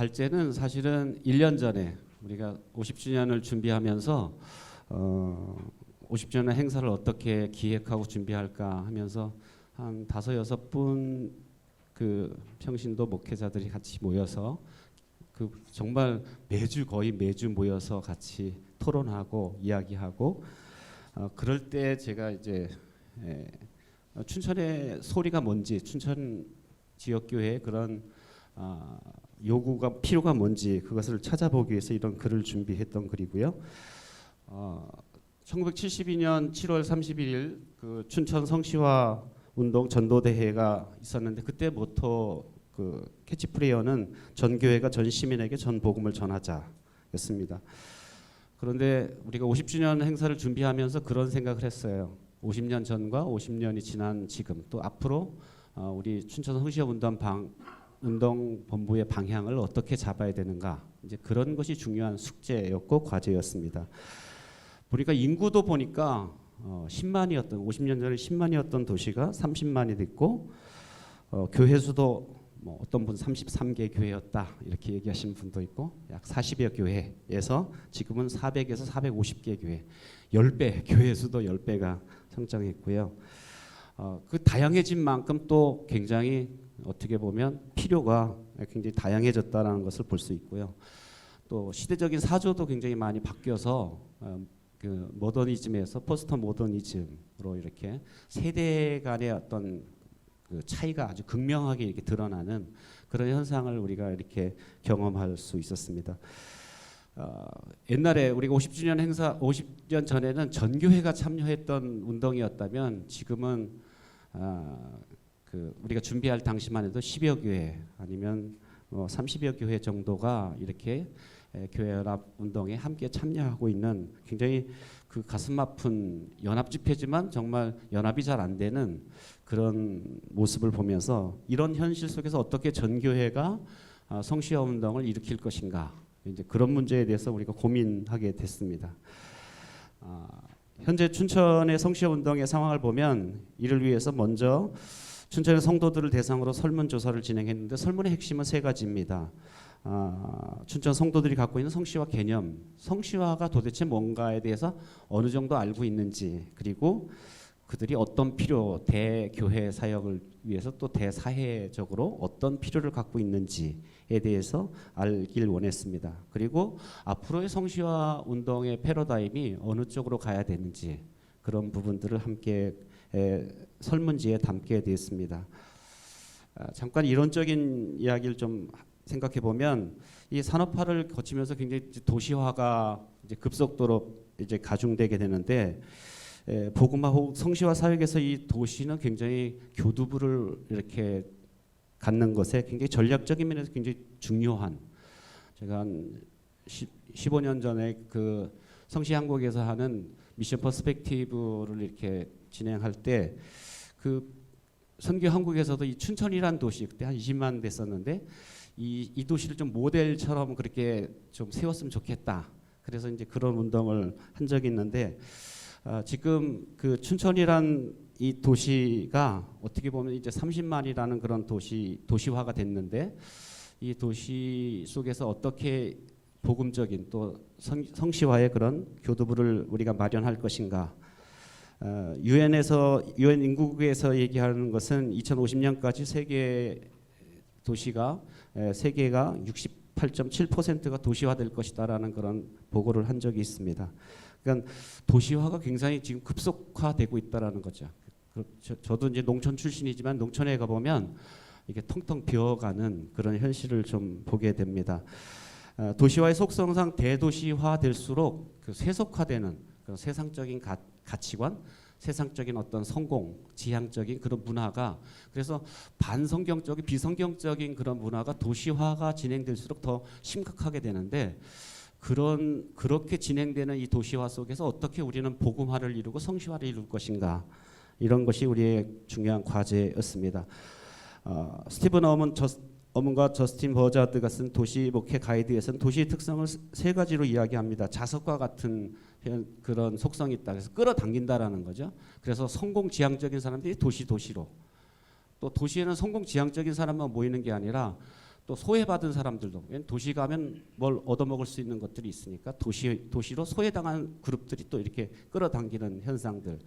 발제는 사실은 1년 전에 우리가 50주년을 준비하면서 50주년 행사를 어떻게 기획하고 준비할까 하면서 한 5-6분 그 평신도 목회자들이 같이 모여서 그 정말 거의 매주 모여서 같이 토론하고 이야기하고 그럴 때 제가 이제 춘천의 소리가 뭔지, 춘천 지역교회의 그런 요구가 필요가 뭔지 그것을 찾아보기 위해서 이런 글을 준비했던 글이고요. 1972년 7월 31일 그 춘천 성시화 운동 전도대회가 있었는데 그때 모토 그 캐치프레이어는 전 교회가 전 시민에게 전 복음을 전하자였습니다. 그런데 우리가 50주년 행사를 준비하면서 그런 생각을 했어요. 50년 전과 50년이 지난 지금 또 앞으로 우리 춘천 성시화 운동 본부의 방향을 어떻게 잡아야 되는가, 이제 그런 것이 중요한 숙제였고 과제였습니다. 우리가 인구도 보니까 10만이었던 50년 전에 10만이었던 도시가 30만이 됐고 교회 수도 뭐 어떤 분 33개 교회였다 이렇게 얘기하시는 분도 있고 약 40여 교회에서 지금은 400에서 450개 교회, 10배 교회 수도 10배가 성장했고요. 그 다양해진 만큼 또 굉장히 어떻게 보면 필요가 굉장히 다양해졌다는 것을 볼 수 있고요. 또 시대적인 사조도 굉장히 많이 바뀌어서 그 모더니즘에서 포스트 모더니즘으로 이렇게 세대 간의 어떤 그 차이가 아주 극명하게 이렇게 드러나는 그런 현상을 우리가 이렇게 경험할 수 있었습니다. 옛날에 우리가 50주년 행사 50년 전에는 전교회가 참여했던 운동이었다면 지금은 그 우리가 준비할 당시만 해도 10여 교회 아니면 30여 교회 정도가 이렇게 교회연합 운동에 함께 참여하고 있는 굉장히 그 가슴 아픈 연합 집회지만 정말 연합이 잘 안 되는 그런 모습을 보면서 이런 현실 속에서 어떻게 전교회가 성시화 운동을 일으킬 것인가, 이제 그런 문제에 대해서 우리가 고민하게 됐습니다. 현재 춘천의 성시화 운동의 상황을 보면 이를 위해서 먼저 춘천의 성도들을 대상으로 설문조사를 진행했는데 설문의 핵심은 3가지입니다. 춘천 성도들이 갖고 있는 성시화 개념, 성시화가 도대체 뭔가에 대해서 어느 정도 알고 있는지, 그리고 그들이 어떤 필요, 대교회 사역을 위해서 또 대사회적으로 어떤 필요를 갖고 있는지에 대해서 알길 원했습니다. 그리고 앞으로의 성시화 운동의 패러다임이 어느 쪽으로 가야 되는지 그런 부분들을 함께 설문지에 담게 되었습니다. 잠깐 이론적인 이야기를 좀 생각해 보면 이 산업화를 거치면서 굉장히 도시화가 이제 급속도로 이제 가중되게 되는데 복음화 혹은 성시화 사역에서 이 도시는 굉장히 교두부를 이렇게 갖는 것에 굉장히 전략적인 면에서 굉장히 중요한, 제가 한 15년 전에 그 성시한국에서 하는 미션 퍼스펙티브를 이렇게 진행할 때 그 선교 한국에서도 이 춘천이란 도시 그때 한 20만 됐었는데 이 도시를 좀 모델처럼 그렇게 좀 세웠으면 좋겠다. 그래서 이제 그런 운동을 한 적이 있는데 지금 그 춘천이란 이 도시가 어떻게 보면 이제 30만이라는 그런 도시화가 됐는데 이 도시 속에서 어떻게 복음적인 또 성시화의 그런 교두부를 우리가 마련할 것인가. 유엔 인구국에서 얘기하는 것은 2050년까지 세계 도시가 세계가 68.7%가 도시화될 것이다라는 그런 보고를 한 적이 있습니다. 그러니까 도시화가 굉장히 지금 급속화되고 있다라는 거죠. 저도 이제 농촌 출신이지만 농촌에 가 보면 이게 텅텅 비어가는 그런 현실을 좀 보게 됩니다. 도시화의 속성상 대도시화될수록 그 세속화되는 그 세상적인 가치관, 세상적인 어떤 성공, 지향적인 그런 문화가, 그래서 반성경적인 비성경적인 그런 문화가 도시화가 진행될수록 더 심각하게 되는데 그렇게 진행되는 이 도시화 속에서 어떻게 우리는 복음화를 이루고 성시화를 이룰 것인가, 이런 것이 우리의 중요한 과제였습니다. 스티븐 어문과 저스틴 버자드가 쓴 도시 목회 가이드에서는 도시의 특성을 3가지로 이야기합니다. 자석과 같은 그런 속성이 있다. 그래서 끌어당긴다라는 거죠. 그래서 성공 지향적인 사람들이 도시로, 또 도시에는 성공 지향적인 사람만 모이는 게 아니라 또 소외받은 사람들도, 도시 가면 뭘 얻어먹을 수 있는 것들이 있으니까 도시로 소외당한 그룹들이 또 이렇게 끌어당기는 현상들,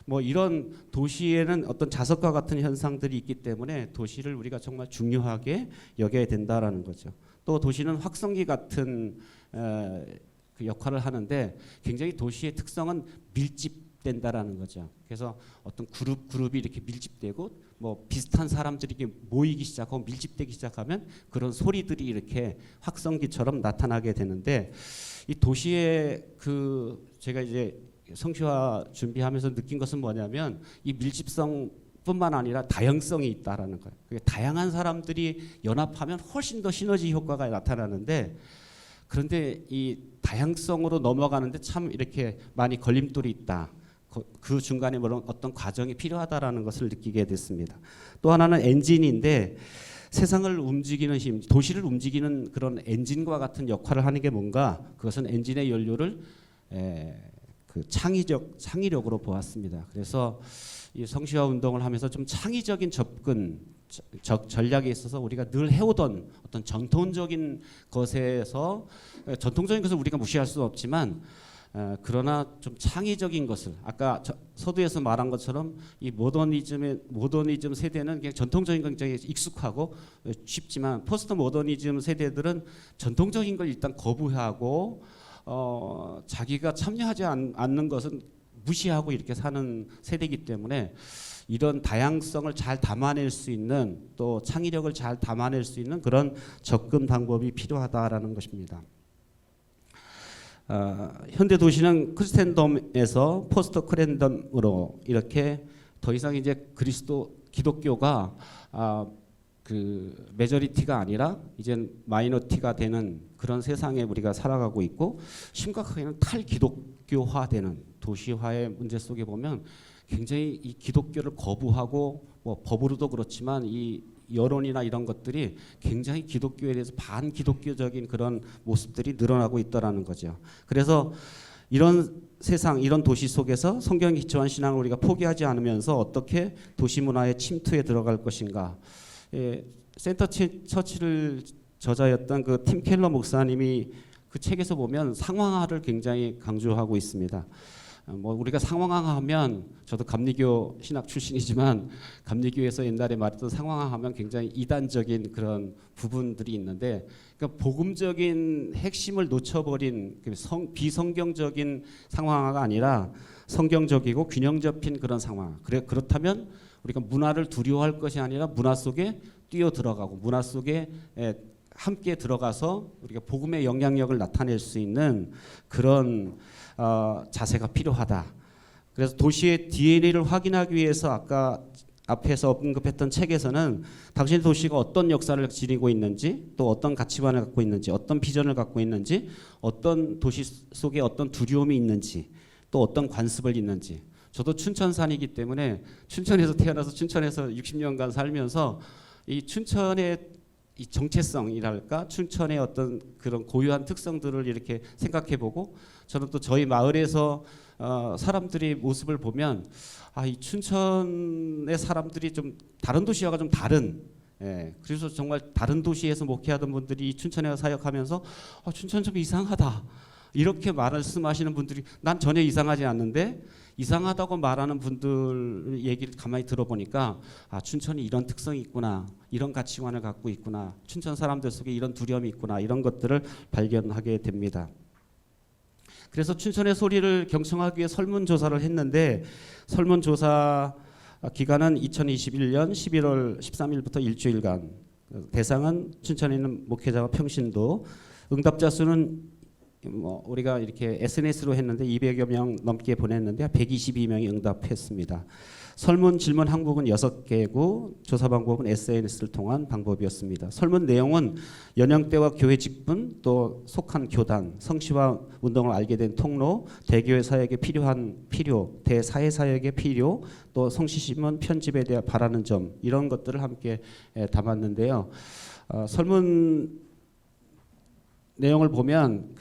뭐 이런 도시에는 어떤 자석과 같은 현상들이 있기 때문에 도시를 우리가 정말 중요하게 여겨야 된다라는 거죠. 또 도시는 확성기 같은 그 역할을 하는데 굉장히 도시의 특성은 밀집된다라는 거죠. 그래서 어떤 그룹이 이렇게 밀집되고 뭐 비슷한 사람들이 이렇게 모이기 시작하고 밀집되기 시작하면 그런 소리들이 이렇게 확성기처럼 나타나게 되는데, 이 도시의 그 제가 이제 성취화 준비하면서 느낀 것은 뭐냐면 이 밀집성뿐만 아니라 다양성이 있다라는 거예요. 다양한 사람들이 연합하면 훨씬 더 시너지 효과가 나타나는데, 그런데 이 다양성으로 넘어가는데 참 이렇게 많이 걸림돌이 있다. 그 중간에 물론 어떤 과정이 필요하다라는 것을 느끼게 됐습니다. 또 하나는 엔진인데, 세상을 움직이는 힘, 도시를 움직이는 그런 엔진과 같은 역할을 하는 게 뭔가, 그것은 엔진의 연료를 그 창의력으로 보았습니다. 그래서 이 성시화 운동을 하면서 좀 창의적인 접근 전략에 있어서 우리가 늘 해오던 어떤 전통적인 것에서, 전통적인 것을 우리가 무시할 수는 없지만 그러나 좀 창의적인 것을, 아까 서두에서 말한 것처럼 이 모더니즘 세대는 그냥 전통적인 건 굉장히 익숙하고 쉽지만, 포스트 모더니즘 세대들은 전통적인 걸 일단 거부하고 자기가 참여하지 않는 것은 무시하고 이렇게 사는 세대이기 때문에 이런 다양성을 잘 담아낼 수 있는, 또 창의력을 잘 담아낼 수 있는 그런 접근 방법이 필요하다라는 것입니다. 현대 도시는 크리스텐덤에서 포스트 크랜덤으로 이렇게 더 이상 이제 기독교가 그 메저리티가 아니라 이제 마이너티가 되는 그런 세상에 우리가 살아가고 있고, 심각하게는 탈기독교화되는 도시화의 문제 속에 보면 굉장히 이 기독교를 거부하고, 뭐 법으로도 그렇지만 이 여론이나 이런 것들이 굉장히 기독교에 대해서 반기독교적인 그런 모습들이 늘어나고 있다라는 거죠. 그래서 이런 세상, 이런 도시 속에서 성경에 기초한 신앙을 우리가 포기하지 않으면서 어떻게 도시 문화의 침투에 들어갈 것인가. 센터 처치를 저자였던 그 팀 켈러 목사님이 그 책에서 보면 상황화를 굉장히 강조하고 있습니다. 뭐 우리가 상황화하면, 저도 감리교 신학 출신이지만 감리교에서 옛날에 말했던 상황화하면 굉장히 이단적인 그런 부분들이 있는데, 그러니까 복음적인 핵심을 놓쳐버린 비성경적인 상황화가 아니라 성경적이고 균형 잡힌 그런 상황. 그렇다면 우리가 문화를 두려워할 것이 아니라 문화 속에 뛰어 들어가고 문화 속에 함께 들어가서 우리가 복음의 영향력을 나타낼 수 있는 그런 자세가 필요하다. 그래서 도시의 DNA를 확인하기 위해서 아까 앞에서 언급했던 책에서는 당신의 도시가 어떤 역사를 지니고 있는지, 또 어떤 가치관을 갖고 있는지, 어떤 비전을 갖고 있는지, 어떤 도시 속에 어떤 두려움이 있는지, 또 어떤 관습을 있는지. 저도 춘천산이기 때문에 춘천에서 태어나서 춘천에서 60년간 살면서 이 춘천의 이 정체성이랄까, 춘천의 어떤 그런 고유한 특성들을 이렇게 생각해보고, 저는 또 저희 마을에서 사람들이 모습을 보면 이 춘천의 사람들이 좀 다른 도시와가 좀 다른, 그래서 정말 다른 도시에서 목회하던 분들이 춘천에 사역하면서 춘천 좀 이상하다 이렇게 말씀하시는 분들이, 난 전혀 이상하지 않는데 이상하다고 말하는 분들 얘기를 가만히 들어보니까 춘천이 이런 특성이 있구나, 이런 가치관을 갖고 있구나, 춘천 사람들 속에 이런 두려움이 있구나, 이런 것들을 발견하게 됩니다. 그래서 춘천의 소리를 경청하기 위해 설문조사를 했는데, 설문조사 기간은 2021년 11월 13일부터 일주일간, 대상은 춘천에 있는 목회자와 평신도, 응답자 수는 뭐 우리가 이렇게 SNS로 했는데 200여 명 넘게 보냈는데 122명이 응답했습니다. 설문 질문 항목은 6개고 조사 방법은 SNS를 통한 방법이었습니다. 설문 내용은 연령대와 교회 직분, 또 속한 교단, 성시화 운동을 알게 된 통로, 대교회 사역에 필요한 필요, 대사회 사역의 필요, 또 성시신문 편집에 대해 바라는 점, 이런 것들을 함께 담았는데요. 설문 내용을 보면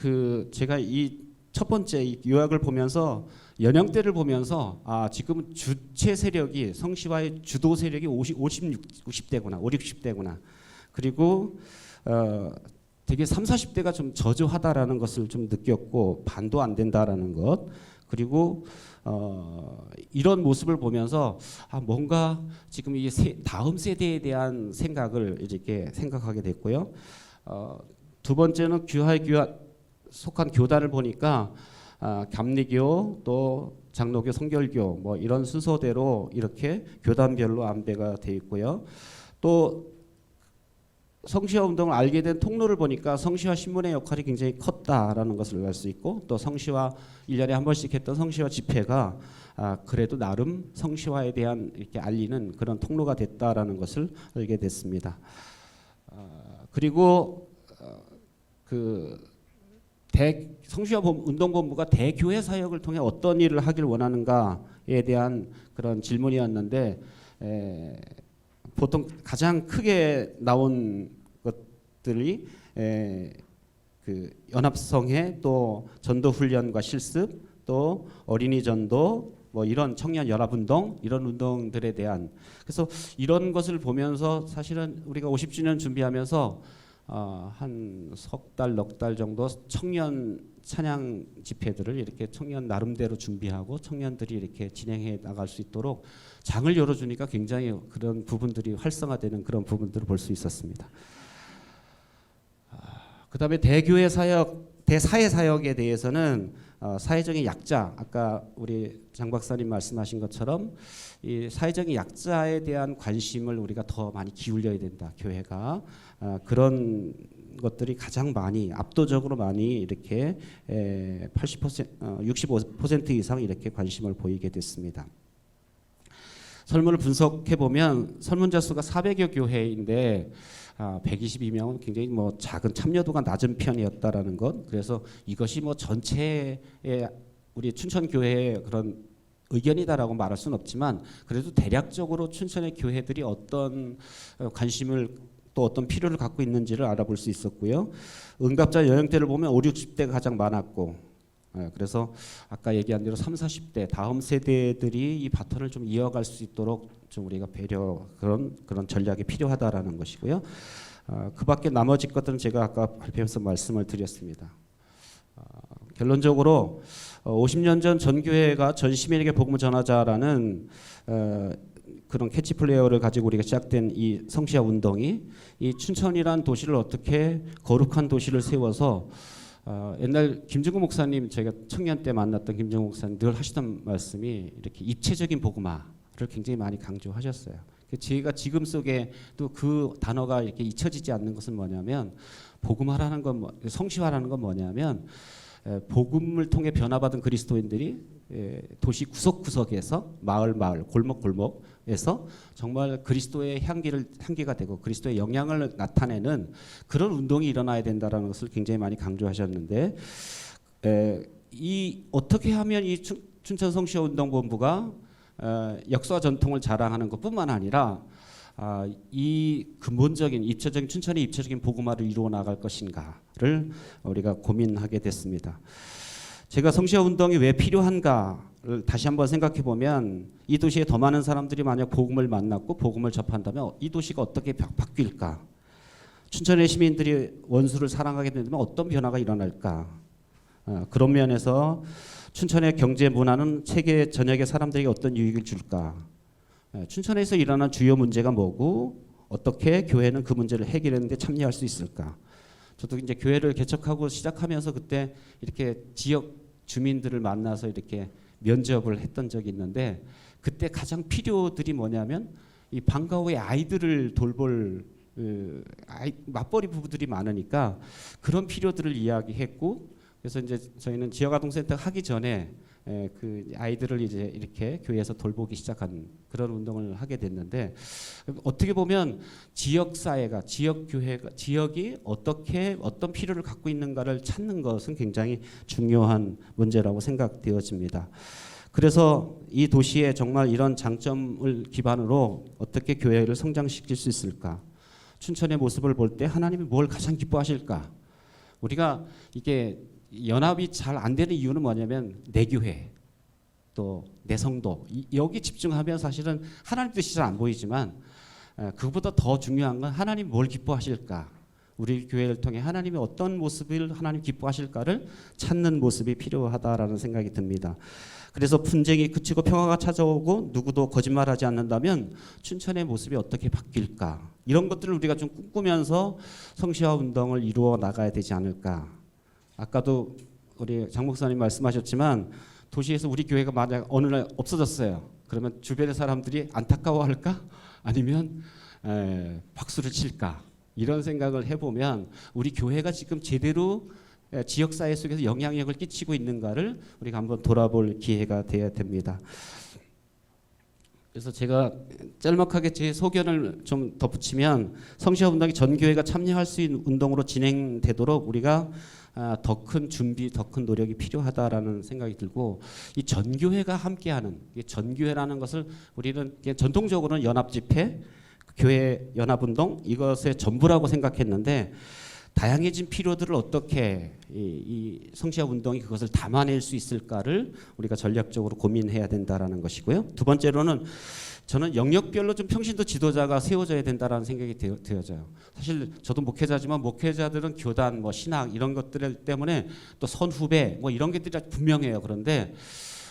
제가 이 첫 번째 이 요약을 보면서 연령대를 보면서 지금 주체 세력이, 성시화의 주도 세력이 50, 60대구나, 50, 60대구나. 그리고 되게 3, 40대가 좀 저조하다라는 것을 좀 느꼈고 반도 안 된다라는 것. 그리고 이런 모습을 보면서 뭔가 지금 이 다음 세대에 대한 생각을 이렇게 생각하게 됐고요. 두 번째는 규하에 속한 교단을 보니까 감리교 또 장로교, 성결교 뭐 이런 순서대로 이렇게 교단별로 안배가 돼 있고요. 또 성시화 운동을 알게 된 통로를 보니까 성시화 신문의 역할이 굉장히 컸다라는 것을 알 수 있고, 또 성시화 1년에 한 번씩 했던 성시화 집회가 그래도 나름 성시화에 대한 이렇게 알리는 그런 통로가 됐다라는 것을 알게 됐습니다. 그리고 성시화 운동본부가 대교회 사역을 통해 어떤 일을 하길 원하는가에 대한 그런 질문이었는데, 보통 가장 크게 나온 것들이 그 연합성회, 또 전도 훈련과 실습, 또 어린이 전도, 뭐 이런 청년 연합 운동, 이런 운동들에 대한, 그래서 이런 것을 보면서 사실은 우리가 50주년 준비하면서 한 석 달, 넉 달 정도 청년 찬양 집회들을 이렇게 청년 나름대로 준비하고 청년들이 이렇게 진행해 나갈 수 있도록 장을 열어주니까 굉장히 그런 부분들이 활성화되는 그런 부분들을 볼 수 있었습니다. 그다음에 대교회 사역, 대사회 사역에 대해서는 사회적인 약자, 아까 우리 장 박사님 말씀하신 것처럼 이 사회적인 약자에 대한 관심을 우리가 더 많이 기울여야 된다. 교회가 그런 것들이 가장 많이, 압도적으로 많이 이렇게 80%, 65% 이상 이렇게 관심을 보이게 됐습니다. 설문을 분석해 보면 설문자 수가 400여 교회인데 122명은 굉장히 뭐 작은 참여도가 낮은 편이었다라는 것. 그래서 이것이 뭐 전체의 우리 춘천 교회의 그런 의견이다라고 말할 수는 없지만, 그래도 대략적으로 춘천의 교회들이 어떤 관심을 또 어떤 필요를 갖고 있는지를 알아볼 수 있었고요. 응답자 연령대를 보면 5, 60대가 가장 많았고, 그래서 아까 얘기한 대로 3, 40대 다음 세대들이 이 바톤을 좀 이어갈 수 있도록 좀 우리가 배려, 그런 전략이 필요하다라는 것이고요. 그밖에 나머지 것들은 제가 아까 발표에서 말씀을 드렸습니다. 결론적으로 50년 전 전교회가 전 시민에게 복음을 전하자라는 그런 캐치플레이어를 가지고 우리가 시작된 이 성시화 운동이 이 춘천이란 도시를 어떻게 거룩한 도시를 세워서, 옛날 김중국 목사님, 제가 청년 때 만났던 김중국 목사님 늘 하시던 말씀이 이렇게 입체적인 복음화를 굉장히 많이 강조하셨어요. 제가 지금 속에 또 그 단어가 이렇게 잊혀지지 않는 것은 뭐냐면, 복음화라는 건 성시화라는 건 뭐냐면, 복음을 통해 변화받은 그리스도인들이 도시 구석구석에서 마을 골목골목에서 정말 그리스도의 향기가 되고 그리스도의 영향을 나타내는 그런 운동이 일어나야 된다라는 것을 굉장히 많이 강조하셨는데, 이 어떻게 하면 이 춘천 성시화 운동본부가 역사와 전통을 자랑하는 것뿐만 아니라 이 근본적인 입체적인 춘천의 입체적인 복음화를 이루어 나갈 것인가를 우리가 고민하게 됐습니다. 제가 성시화 운동이 왜 필요한가를 다시 한번 생각해 보면, 이 도시에 더 많은 사람들이 만약 복음을 만났고 복음을 접한다면 이 도시가 어떻게 바뀔까? 춘천의 시민들이 원수를 사랑하게 되면 어떤 변화가 일어날까? 그런 면에서 춘천의 경제 문화는 세계 전역의 사람들에게 어떤 유익을 줄까? 춘천에서 일어난 주요 문제가 뭐고 어떻게 교회는 그 문제를 해결하는 데 참여할 수 있을까? 저도 이제 교회를 개척하고 시작하면서 그때 이렇게 지역 주민들을 만나서 이렇게 면접을 했던 적이 있는데, 그때 가장 필요들이 뭐냐면 이 방과 후에 아이들을 돌볼 맞벌이 부부들이 많으니까 그런 필요들을 이야기했고, 그래서 이제 저희는 지역아동센터 하기 전에 그 아이들을 이제 이렇게 교회에서 돌보기 시작한 그런 운동을 하게 됐는데, 어떻게 보면 지역 사회가, 지역 교회가, 지역이 어떻게 어떤 필요를 갖고 있는가를 찾는 것은 굉장히 중요한 문제라고 생각되어집니다. 그래서 이 도시에 정말 이런 장점을 기반으로 어떻게 교회를 성장시킬 수 있을까? 춘천의 모습을 볼 때 하나님이 뭘 가장 기뻐하실까? 우리가 이게 연합이 잘 안 되는 이유는 뭐냐면 내 교회, 또 내 성도, 여기 집중하면 사실은 하나님 뜻이 잘 안 보이지만, 그것보다 더 중요한 건 하나님 뭘 기뻐하실까? 우리 교회를 통해 하나님이 어떤 모습을 하나님 기뻐하실까를 찾는 모습이 필요하다라는 생각이 듭니다. 그래서 분쟁이 그치고 평화가 찾아오고 누구도 거짓말하지 않는다면 춘천의 모습이 어떻게 바뀔까? 이런 것들을 우리가 좀 꿈꾸면서 성시화 운동을 이루어 나가야 되지 않을까? 아까도 우리 장 목사님 말씀하셨지만 도시에서 우리 교회가 만약 어느 날 없어졌어요. 그러면 주변의 사람들이 안타까워할까? 아니면 박수를 칠까? 이런 생각을 해보면 우리 교회가 지금 제대로 지역사회 속에서 영향력을 끼치고 있는가를 우리가 한번 돌아볼 기회가 되어야 됩니다. 그래서 제가 짤막하게 제 소견을 좀 덧붙이면 성시화 운동이 전 교회가 참여할 수 있는 운동으로 진행되도록 우리가 더 큰 준비, 더 큰 노력이 필요하다라는 생각이 들고, 이 전교회가 함께하는, 이 전교회라는 것을 우리는 전통적으로는 연합집회, 교회 연합운동 이것의 전부라고 생각했는데, 다양해진 필요들을 어떻게 이 성시화 운동이 그것을 담아낼 수 있을까를 우리가 전략적으로 고민해야 된다라는 것이고요. 두 번째로는 저는 영역별로 좀 평신도 지도자가 세워져야 된다라는 생각이 되어져요. 사실 저도 목회자지만 목회자들은 교단, 뭐 신학 이런 것들 때문에 또 선후배 뭐 이런 것들이 분명해요. 그런데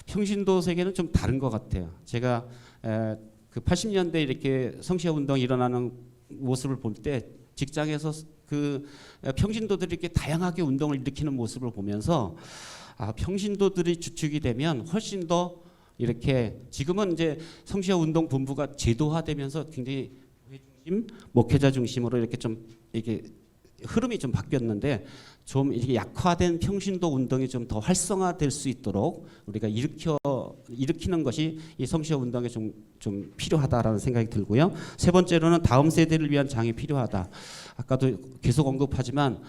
평신도 세계는 좀 다른 것 같아요. 제가 그 80년대 이렇게 성시화 운동이 일어나는 모습을 볼 때 직장에서 그 평신도들이 이렇게 다양하게 운동을 일으키는 모습을 보면서 평신도들이 주축이 되면 훨씬 더 이렇게, 지금은 이제 성시화 운동 본부가 제도화되면서 굉장히 교회 중심, 목회자 중심으로 이렇게 좀 이게 흐름이 좀 바뀌었는데, 좀 이렇게 약화된 평신도 운동이 좀 더 활성화될 수 있도록 우리가 일으키는 것이 이 성시화 운동에 좀 필요하다라는 생각이 들고요. 세 번째로는 다음 세대를 위한 장이 필요하다. 아까도 계속 언급하지만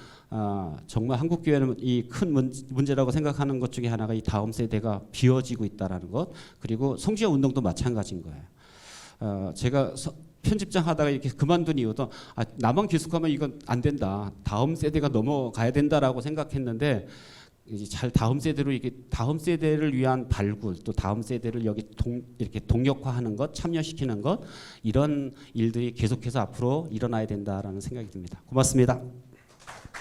정말 한국 교회는 이 큰 문제라고 생각하는 것 중에 하나가 이 다음 세대가 비어지고 있다라는 것, 그리고 성시화 운동도 마찬가지인 거예요. 제가 편집장 하다가 이렇게 그만둔 이유도 나만 계속하면 이건 안 된다. 다음 세대가 넘어가야 된다라고 생각했는데, 이제 잘 다음 세대로 이게 다음 세대를 위한 발굴, 또 다음 세대를 이렇게 동력화하는 것, 참여시키는 것, 이런 일들이 계속해서 앞으로 일어나야 된다라는 생각이 듭니다. 고맙습니다.